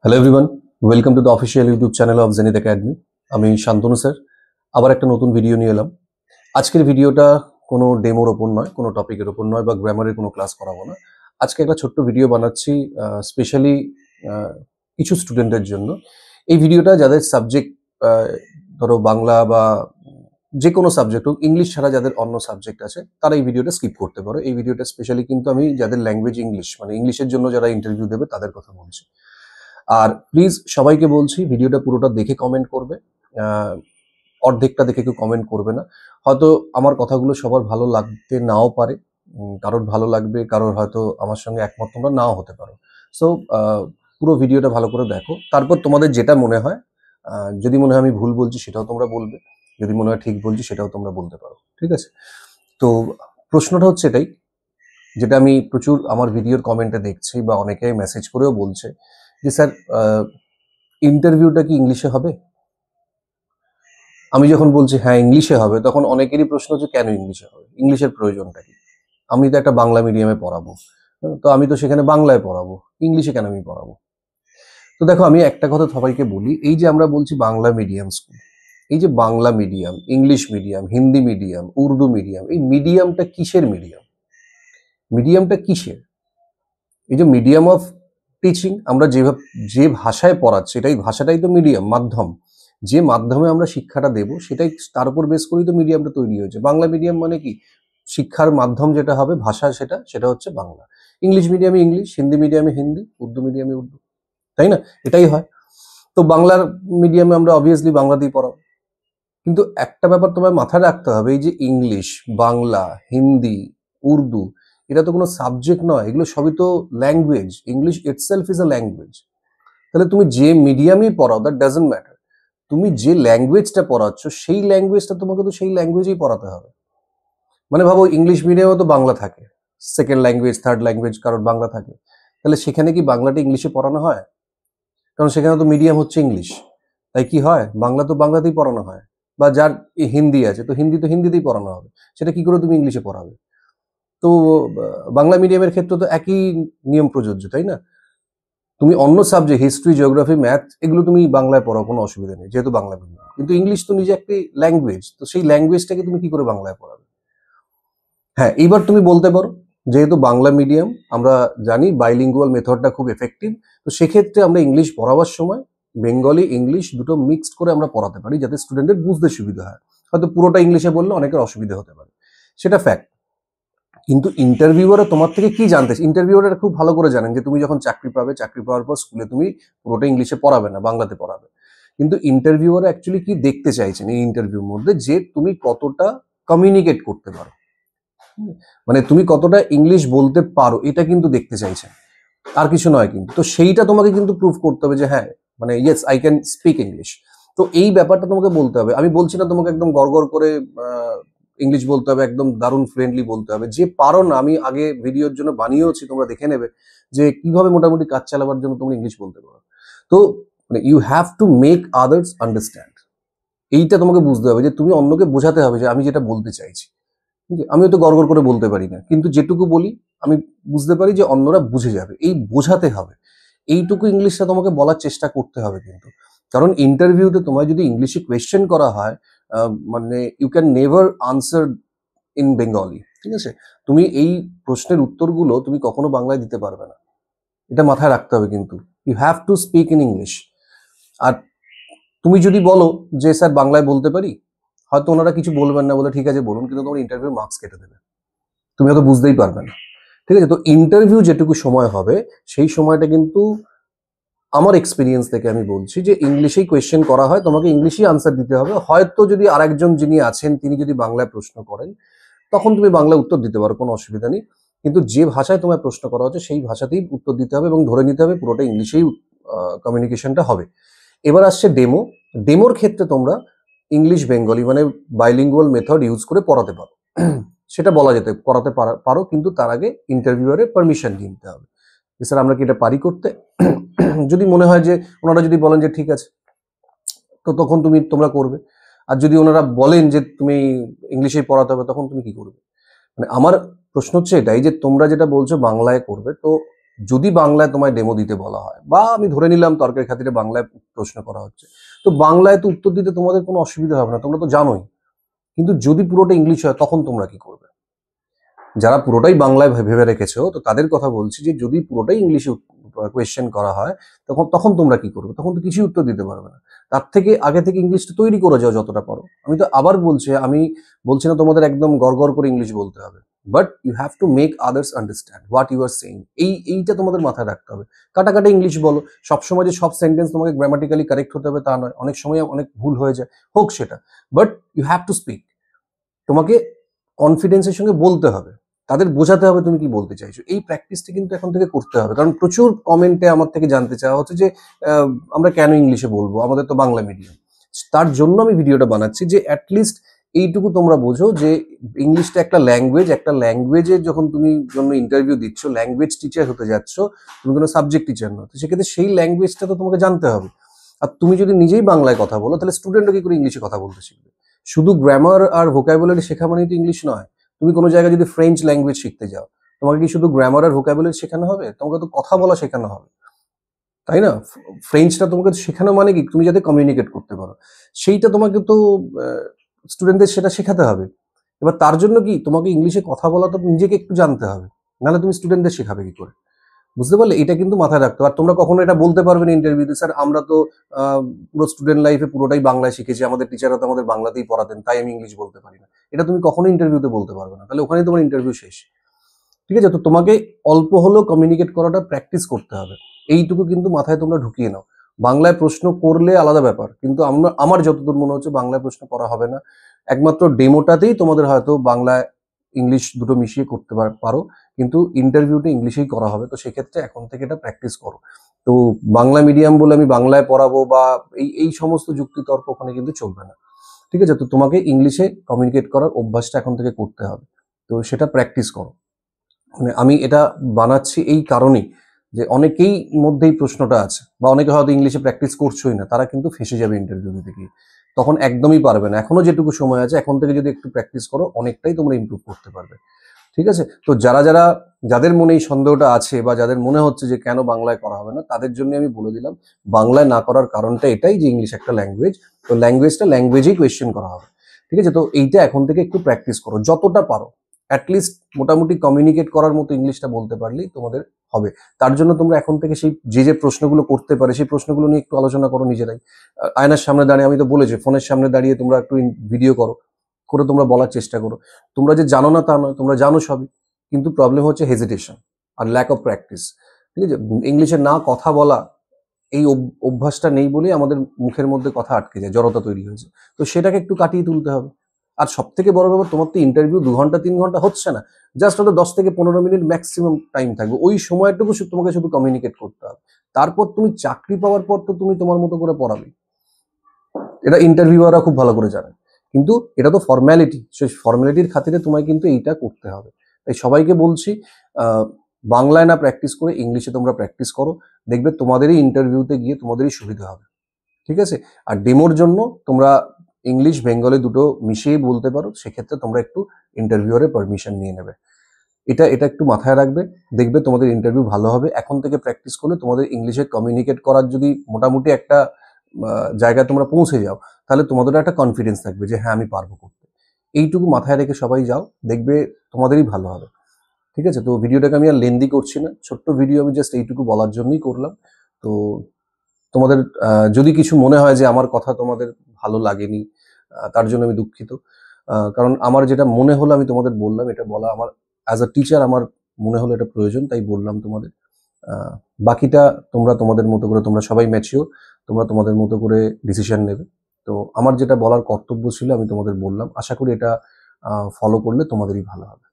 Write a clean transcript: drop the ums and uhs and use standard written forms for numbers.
Hello everyone, welcome to the official YouTube channel of zenith academy. আমি Shantanu sir আবার একটা নতুন ভিডিও নিয়ে এলাম। আজকের ভিডিওটা কোনো ডেমোর ওপর নয়, কোনো টপিকের ওপর নয় বা গ্রামারের কোনো ক্লাস করাবো না। আজকে একটা ছোট্ট ভিডিও বানাচ্ছি স্পেশালি কিছু স্টুডেন্টের জন্য। এই ভিডিওটা যাদের সাবজেক্ট ধরো বাংলা বা যে কোনো সাবজেক্ট হোক, ইংলিশ ছাড়া যাদের অন্য সাবজেক্ট আছে তারা এই ভিডিওটা স্কিপ করতে পারো। এই ভিডিওটা স্পেশালি কিন্তু আমি যাদের ল্যাঙ্গুয়েজ ইংলিশ, মানে ইংলিশের জন্য যারা ইন্টারভিউ দেবে তাদের কথা বলছি। আর প্লিজ সবাইকে বলছি ভিডিওটা পুরোটা দেখে কমেন্ট করবে। আহ, অর্ধেকটা দেখে কেউ কমেন্ট করবে না। হয়তো আমার কথাগুলো সবার ভালো লাগতে নাও পারে, কারোর ভালো লাগবে, কারোর হয়তো আমার সঙ্গে একমত তোমরা নাও হতে পারো। সো পুরো ভিডিওটা ভালো করে দেখো, তারপর তোমাদের যেটা মনে হয়, যদি মনে হয় আমি ভুল বলছি সেটাও তোমরা বলবে, যদি মনে হয় ঠিক বলছি সেটাও তোমরা বলতে পারো, ঠিক আছে? তো প্রশ্নটা হচ্ছে এটাই, যেটা আমি প্রচুর আমার ভিডিওর কমেন্টে দেখছি বা অনেকে মেসেজ করেও বলছে যে স্যার ইন্টারভিউটা কি ইংলিশে হবে? আমি যখন বলছি হ্যাঁ ইংলিশে হবে, তখন অনেকেরই প্রশ্ন হচ্ছে কেন ইংলিশে হবে, ইংলিশের প্রয়োজনটা কি? আমি তো একটা বাংলা মিডিয়ামে পড়াবো, তো আমি তো সেখানে বাংলায় পড়াবো, ইংলিশে কেন আমি পড়াবো? তো দেখো, আমি একটা কথা সবাইকে বলি, এই যে আমরা বলছি বাংলা মিডিয়াম স্কুল, এই যে Bangla medium, English medium, Hindi medium, Urdu medium, এই মিডিয়ামটা কিসের মিডিয়াম? মিডিয়ামটা কিসের? এই যে মিডিয়াম অফ টিচিং, আমরা যেভাবে যে ভাষায় পড়াচ্ছি এটাই ভাষাটাই তো মিডিয়াম, মাধ্যম। যে মাধ্যমে আমরা শিক্ষাটা দেব সেটাই, তার উপর বেস করেই তো মিডিয়ামটা তৈরি হয়েছে। বাংলা মিডিয়াম মানে কি? শিক্ষার মাধ্যম যেটা হবে, ভাষা, সেটা সেটা হচ্ছে বাংলা। ইংলিশ মিডিয়ামে ইংলিশ, হিন্দি মিডিয়ামে হিন্দি, উর্দু মিডিয়ামে উর্দু, তাই না? এটাই হয়। তো বাংলার মিডিয়ামে আমরা অবভিয়াসলি বাংলাতেই পড়াবো। কিন্তু একটা ব্যাপার তোমায় মাথায় রাখতে হবে, এই যে ইংলিশ, বাংলা, হিন্দি, উর্দু, এটা তো কোনো সাবজেক্ট নয়, এগুলো সবই তো language. English itself is a language. তাহলে তুমি যে মিডিয়ামেই পড়াও, দ্যাট ডাজন্ট ম্যাটার, তুমি যে ল্যাঙ্গুয়েজটা পড়াচ্ছ সেই ল্যাঙ্গুয়েজটা তোমাকে তো সেই ল্যাঙ্গুয়েজেই পড়াতে হবে। মানে ভাবো, ইংলিশ মিডিয়ামে তো বাংলা থাকে, সেকেন্ড ল্যাঙ্গুয়েজ, থার্ড ল্যাঙ্গুয়েজ কারোর বাংলা থাকে, তাহলে সেখানে কি বাংলাটা ইংলিশে পড়ানো হয়? কারণ সেখানে তো মিডিয়াম হচ্ছে ইংলিশ। তাই কি হয়, বাংলা তো বাংলাতেই পড়ানো হয়। বা যার হিন্দি আছে, তো হিন্দি তো হিন্দিতেই পড়ানো হবে। সেটা কি করে তুমি ইংলিশে পড়াবে? তো বাংলা মিডিয়ামের ক্ষেত্রে তো একই নিয়ম প্রযোজ্য, তাই না? তুমি অন্য সাবজেক্ট, হিস্ট্রি, জিওগ্রাফি, ম্যাথ, এগুলো তুমি বাংলায় পড়াও, কোনো অসুবিধা নেই, যেহেতু বাংলা মিডিয়াম। কিন্তু ইংলিশ তো নিজে একটি ল্যাঙ্গুয়েজ, তো সেই ল্যাঙ্গুয়েজটাকে তুমি কি করে বাংলায় পড়াবে? হ্যাঁ, এইবার তুমি বলতে পারো, যেহেতু বাংলা মিডিয়াম, আমরা জানি বাইলিঙ্গুয়াল মেথডটা খুব এফেক্টিভ, তো সেক্ষেত্রে আমরা ইংলিশ পড়াবার সময় বেঙ্গলি ইংলিশ দুটো মিক্সড করে আমরা পড়াতে পারি, যাতে স্টুডেন্টের বুঝতে সুবিধা হয়। হয়তো পুরোটা ইংলিশে বললে অনেকের অসুবিধা হতে পারে, সেটা ফ্যাক্ট। কিন্তু ইন্টারভিউয়াররা তোমার থেকে কি জানতে, ইন্টারভিউয়াররা খুব ভালো করে জানেন যে তুমি যখন চাকরি পাবে, চাকরি পাওয়ার পর স্কুলে তুমি পুরোটা ইংলিশে পড়াবে না, বাংলাতে পড়াবে। কিন্তু ইন্টারভিউয়াররা অ্যাকচুয়ালি কি দেখতে চাইছেন এই ইন্টারভিউর মধ্যে, যে তুমি কতটা কমিউনিকেট করতে পারো, মানে তুমি কতটা ইংলিশ বলতে পারো, এটা কিন্তু দেখতে চাইছেন, আর কিছু নয়। কিন্তু তো সেইটা তোমাকে কিন্তু প্রুভ করতে হবে যে হ্যাঁ, মানে yes I can speak English. তো এই ব্যাপারটা তোমাকে বলতে হবে। আমি বলছি না তোমাকে একদম গড়গড় করে ইংলিশ বলতে হবে, একদম দারুণ ফ্রেন্ডলি বলতে হবে। যে পারো না, আমি আগে ভিডিওর জন্য বানিয়েওছি, তোমরা দেখে নেবে যে কিভাবে মোটামুটি কাজ চালাবার জন্য তোমরা ইংলিশ বলতে পারো। তো মানে you have to make others understand, এইটা তোমাকে বুঝতে হবে, যে তুমি অন্যকে বোঝাতে হবে যে আমি যেটা বলতে চাইছি। ঠিক আছে? আমিও তো গড়গড় করে বলতে পারি না, কিন্তু যেটুকু বলি আমি বুঝতে পারি যে অন্যরা বুঝে যাবে, এই বোঝাতে হবে। এইটুকু ইংলিশটা তোমাকে বলার চেষ্টা করতে হবে কিন্তু। কারণ ইন্টারভিউতে তোমায় যদি ইংলিশে কোয়েশ্চেন করা হয়, মানে you can never answer in Bengali, ঠিক আছে? তুমি এই প্রশ্নের উত্তরগুলো তুমি কখনো বাংলায় দিতে পারবে না, এটা মাথায় রাখতে হবে কিন্তু। You have to speak in English. আর তুমি যদি বলো যে স্যার বাংলায় বলতে পারি, হয়তো ওনারা কিছু বলবেন না, বলে ঠিক আছে বলুন, কিন্তু তোমার ইন্টারভিউ মার্কস কেটে দেবে, তুমি হয়তো বুঝতেই পারবে না। ঠিক আছে? তো ইন্টারভিউ যেটুকু সময় হবে, সেই সময়টা কিন্তু আমার এক্সপিরিয়েন্স থেকে আমি বলছি যে ইংলিশেই কোয়েশ্চেন করা হয়, তোমাকে ইংলিশেই আনসার দিতে হবে। হয়তো যদি আরেকজন যিনি আছেন তিনি যদি বাংলায় প্রশ্ন করেন, তখন তুমি বাংলায় উত্তর দিতে পারো, কোনো অসুবিধা নেই। কিন্তু যে ভাষায় তোমায় প্রশ্ন করা হচ্ছে সেই ভাষাতেই উত্তর দিতে হবে, এবং ধরে নিতে হবে পুরোটা ইংলিশেই কমিউনিকেশনটা হবে। এবার আসছে ডেমো। ডেমোর ক্ষেত্রে তোমরা ইংলিশ বেঙ্গলি মানে বাইলিঙ্গুয়াল মেথড ইউজ করে পড়াতে পারো, সেটা বলা যেতে করাতে পারো, কিন্তু তার আগে ইন্টারভিউয়ারের পারমিশন নিয়ে নিতে হবে যে স্যার আমরা কি এটা পারি করতে। যদি মনে হয় যে, ওনারা যদি বলেন যে ঠিক আছে, তো তখন তোমরা করবে। আর যদি ওনারা বলেন যে তুমি ইংলিশেই পড়াতে হবে, তখন তুমি কি করবে? মানে আমার প্রশ্ন হচ্ছে এটাই, যে তোমরা যেটা বলছো বাংলায় করবে, তো যদি বাংলায় তোমায় ডেমো দিতে বলা হয়, বা আমি ধরে নিলাম তর্কের খাতিরে বাংলায় প্রশ্ন করা হচ্ছে, তো বাংলায় তো উত্তর দিতে তোমাদের কোনো অসুবিধা হবে না, তোমরা তো জানোই। কিন্তু যদি পুরোটা ইংলিশ হয় তখন তোমরা কি করবে? যারা পুরোটাই বাংলায় ভেবে রেখেছো, তো তাদের কথা বলছি যে যদি পুরোটাই ইংলিশে কোয়েশ্চেন করা হয়, তখন তখন তোমরা কি করবে? তখন তো কিছুই উত্তর দিতে পারবে না। তার থেকে আগে থেকে ইংলিশটা তৈরি করে যাও যতটা পারো। আমি তো আবার বলছি, আমি বলছি না তোমাদের একদম গড়গড় করে ইংলিশ বলতে হবে, but you have to make others understand what you are saying. এইটা তোমাদের মাথায় রাখতে হবে। কাটাকাটি ইংলিশ বলো, সবসময় যে সব সেন্টেন্স তোমাকে গ্রামাটিক্যালি কারেক্ট হতে হবে তা নয়, অনেক সময় অনেক ভুল হয়ে যায়, হোক সেটা, but you have to speak. তোমাকে কনফিডেন্সের সঙ্গে বলতে হবে, তাদের বোঝাতে হবে তুমি কি বলতে চাইছো। এই প্র্যাকটিসটা কিন্তু এখন থেকে করতে হবে, কারণ প্রচুর কমেন্টে আমার থেকে জানতে চাওয়া হচ্ছে যে আমরা কেন ইংলিশে বলবো, আমাদের তো বাংলা মিডিয়াম। তার জন্য আমি ভিডিওটা বানাচ্ছি যে অ্যাটলিস্ট এইটুকু তোমরা বোঝো যে ইংলিশটা একটা ল্যাঙ্গুয়েজ, একটা ল্যাঙ্গুয়েজে যখন তুমি জন্য ইন্টারভিউ দিচ্ছ, ল্যাঙ্গুয়েজ টিচার হতে যাচ্ছ, তুমি কোনো সাবজেক্ট টিচার নয়, তো সেক্ষেত্রে সেই ল্যাঙ্গুয়েজটা তো তোমাকে জানতে হবে। আর তুমি যদি নিজেই বাংলায় কথা বলো, তাহলে স্টুডেন্টরা কি করে ইংলিশে কথা বলতে শিখবে? শুধু গ্রামার আর ভোকাবুলারি শেখা মানেই তো ইংলিশ নয়। তুমি কোনো জায়গায় যদি ফ্রেঞ্চ ল্যাঙ্গুয়েজ শিখতে যাও, তোমাকে কি শুধু গ্রামার আর ভোকাবুলারি শেখানো হবে? তোমাকে তো কথা বলা শেখানো হবে, তাই না? ফ্রেঞ্চটা তোমাকে শেখানো মানে কি, তুমি যাতে কমিউনিকেট করতে পারো, সেইটা তোমাকে তো স্টুডেন্টদের সেটা শেখাতে হবে। এবার তার জন্য কি তোমাকে ইংলিশে কথা বলা তো নিজেকে একটু জানতে হবে, নাহলে তুমি স্টুডেন্টদের শেখাবে কি করে? বুঝতে পারলে? এটা কিন্তু মাথায় রাখতে হবে। আর তোমরা কখনো এটা বলতে পারবে না ইন্টারভিউতে, স্যার আমরা তো পুরো স্টুডেন্ট লাইফে পুরোটাই বাংলায় শিখেছি, আমাদের টিচাররা তো আমাদের বাংলাতেই পড়াতেন, তাই আমি ইংলিশ বলতে পারি না। এটা তুমি কখনো ইন্টারভিউতে বলতে পারবে না, তাহলে ওখানেই তোমার ইন্টারভিউ শেষ। ঠিক আছে? তো তোমাকে অল্প হলেও কমিউনিকেট করাটা প্র্যাকটিস করতে হবে। এইটুকু কিন্তু মাথায় তোমরা ঢুকিয়ে নাও। বাংলায় প্রশ্ন করলে আলাদা ব্যাপার, কিন্তু আমার যতদূর মনে হচ্ছে বাংলায় প্রশ্ন করা হবে না। একমাত্র ডেমোটাতেই তোমাদের হয়তো বাংলায় ইংলিশ দুটো মিশিয়ে করতে পারো, কিন্তু ইন্টারভিউটা ইংলিশেই করা হবে। তো সেক্ষেত্রে এখন থেকে এটা প্র্যাকটিস করো। তো বাংলা মিডিয়াম বলে আমি বাংলায় পড়াবো বা এই সমস্ত যুক্তিতর্ক ওখানে কিন্তু চলবে না। ঠিক আছে? তো তোমাকে ইংলিশে কমিউনিকেট করার অভ্যাসটা এখন থেকে করতে হবে। তো সেটা প্র্যাকটিস করো। মানে আমি এটা বানাচ্ছি এই কারণেই যে অনেকেই মধ্যেই প্রশ্নটা আছে, বা অনেকে হয়তো ইংলিশে প্র্যাকটিস করছোই না, তারা কিন্তু ফেঁসে যাবে ইন্টারভিউ দিতে গিয়ে, তখন একদমই পারবে না। এখনো যেটুকু সময় আছে, এখন থেকে যদি একটু প্র্যাকটিস করো, অনেকটাই তোমরা ইমপ্রুভ করতে পারবে। ঠিক আছে? তো যাদের মনে এই সন্দেহটা আছে, বা যাদের মনে হচ্ছে যে কেন বাংলায় করা হবে না, তাদের জন্য আমি বলে দিলাম বাংলায় না করার কারণটা এটাই যে ইংলিশ একটা ল্যাঙ্গুয়েজ, তো ল্যাঙ্গুয়েজেই কোয়েশ্চেন করা হবে। ঠিক আছে? তো এইটা এখন থেকে একটু প্র্যাকটিস করো যতটা পারো। অ্যাটলিস্ট মোটামুটি কমিউনিকেট করার মতো ইংলিশটা বলতে পারলেই তোমাদের হবে। তার জন্য তোমরা এখন থেকে সেই যে প্রশ্নগুলো করতে পারে, সেই প্রশ্নগুলো নিয়ে একটু আলোচনা করো নিজেরাই। আয়নার সামনে দাঁড়িয়ে, আমি তো বলেছি, ফোনের সামনে দাঁড়িয়ে তোমরা একটু ভিডিও করো, করে তোমরা বলার চেষ্টা করো। তোমরা যে জানো না তা নয়, তোমরা জানো সবই, কিন্তু প্রবলেম হচ্ছে হেজিটেশন আর ল্যাক অফ প্র্যাকটিস। ঠিক আছে? ইংলিশে না কথা বলা, এই অভ্যাসটা নেই বলেই আমাদের মুখের মধ্যে কথা আটকে যায়, জড়তা তৈরি হয়েছে। তো সেটাকে একটু কাটিয়ে তুলতে হবে। আর সব থেকে বড় ব্যাপার, তোমার তো ইন্টারভিউ 2 ঘন্টা 3 ঘন্টা হচ্ছে না, জাস্ট হয়তো 10 থেকে 15 মিনিট ম্যাক্সিমাম টাইম থাকবে। ওই সময়টুকু তোমাকে শুধু কমিউনিকেট করতে হবে। তারপর তুমি চাকরি পাওয়ার পর তো তুমি তোমার মতো করে পড়াবে, এটা ইন্টারভিউয়াররা খুব ভালো করে জানে। কিন্তু এটা তো ফর্ম্যালিটি, সেই ফর্ম্যালিটির খাতিরে তোমায় কিন্তু এইটা করতে হবে। তাই সবাইকে বলছি, বাংলায় না প্র্যাকটিস করে ইংলিশে তোমরা প্র্যাকটিস করো, দেখবে তোমাদেরই ইন্টারভিউতে গিয়ে তোমাদেরই সুবিধা হবে। ঠিক আছে? আর ডেমোর জন্য তোমরা ইংলিশ বেঙ্গলি দুটো মিশিয়েই বলতে পারো, সেক্ষেত্রে তোমরা একটু ইন্টারভিউয়ারের পারমিশন নিয়ে নেবে। এটা একটু মাথায় রাখবে, দেখবে তোমাদের ইন্টারভিউ ভালো হবে। এখন থেকে প্র্যাকটিস করলে তোমাদের ইংলিশে কমিউনিকেট করার যদি মোটামুটি একটা জায়গায় তোমরা পৌঁছে যাও, তাহলে তোমাদেরও একটা কনফিডেন্স থাকবে যে হ্যাঁ আমি পারবো করতে। এইটুকু মাথায় রেখে সবাই যাও, দেখবে তোমাদেরই ভালো হবে। ঠিক আছে? তো ভিডিওটাকে আমি আর লেন্দি করছি না, ছোট্ট ভিডিও, আমি জাস্ট এইটুকু বলার জন্যই করলাম। তো তোমাদের যদি কিছু মনে হয় যে আমার কথা তোমাদের ভালো লাগেনি, তার জন্য আমি দুঃখিত। কারণ আমার যেটা মনে হলো আমি তোমাদের বললাম, এটা বলা আমার অ্যাজ আ টিচার আমার মনে হলো এটা প্রয়োজন, তাই বললাম তোমাদের। বাকিটা তোমরা তোমাদের মতো করে, তোমরা সবাই ম্যাচিওর, তোমরা তোমাদের মতো করে ডিসিশন নেবে। তো আমার যেটা বলার কর্তব্য ছিল আমি তোমাদের বললাম, আশা করি এটা ফলো করলে তোমাদেরই ভালো হবে।